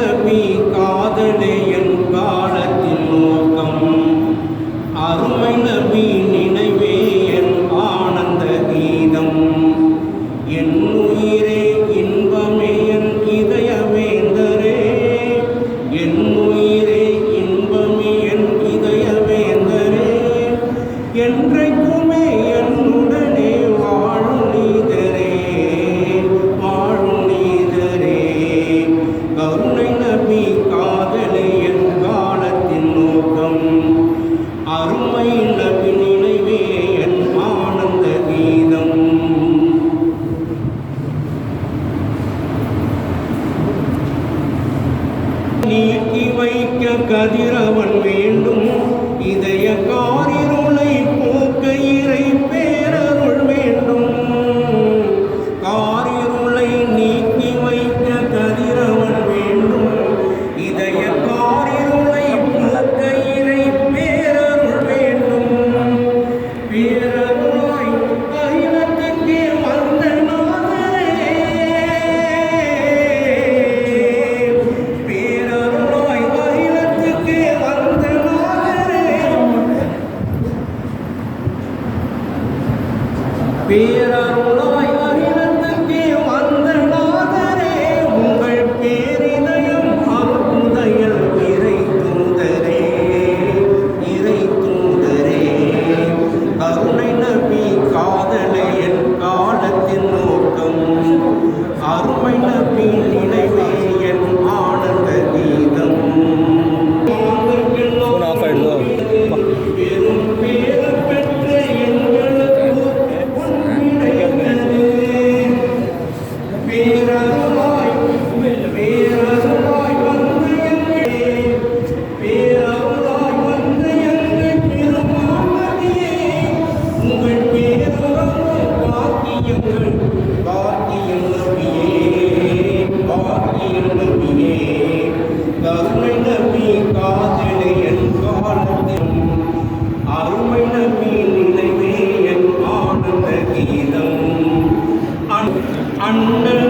நபி காதலே என் காலத்தின் நோக்கம் அருமை நபி நினைவே என் ஆனந்த கீதம் என் உயிரே இன்பமே என் இதய வேந்தரே என் உயிரே இன்பமே என் இதய வேந்தரே என்றைக்குமே என்னுடனே வாழும் நீதரே வாழும் நீதரே கருணை நபி காதலே என் காலத்தின் நோக்கம் அருமை நபி நினைவே என் ஆனந்த கீதம் நீக்கி வைக்க கதிரவன் வேண்டும் இதய காரிருளை போக்க இறை பேரருள் வேண்டும் காரிருளை நீக்கி வைக்க கதிரவன் வேண்டும் இதய காரிருளை போக்க இறை பேரருள் வேண்டும் பேரருளாய் அகிலத்துக்கே வந்த நாதரே பேரருளாய் அகிலத்துக்கே வந்த நாதரே பேரருளாய் அகிலத்துக்கே வந்த நாதரே உங்கள் பேரிதயம் அற்புதையல் இறை தூதரே இறை தூதரே கருணை நபி காதலே என் காலத்தின் நோக்கம் அருமை நபி நினைவே என் ஆனந்த கீதம் பெரும் பேரு பெற்ற எங்களுக்கு பேரருளாய் பேரருளாய் வந்த எங்கள் பேரருளாய் வந்த எங்கள் பெருமாமதியே உங்கள் பேரருள் பாக்கியங்கள் பாக்கியம் நபியே பாக்கியம் நபியே கருணை நபி காதலே என் காலத்தின் அருமை நபி நினைவே என் ஆனந்த கீதம் அண்ணல்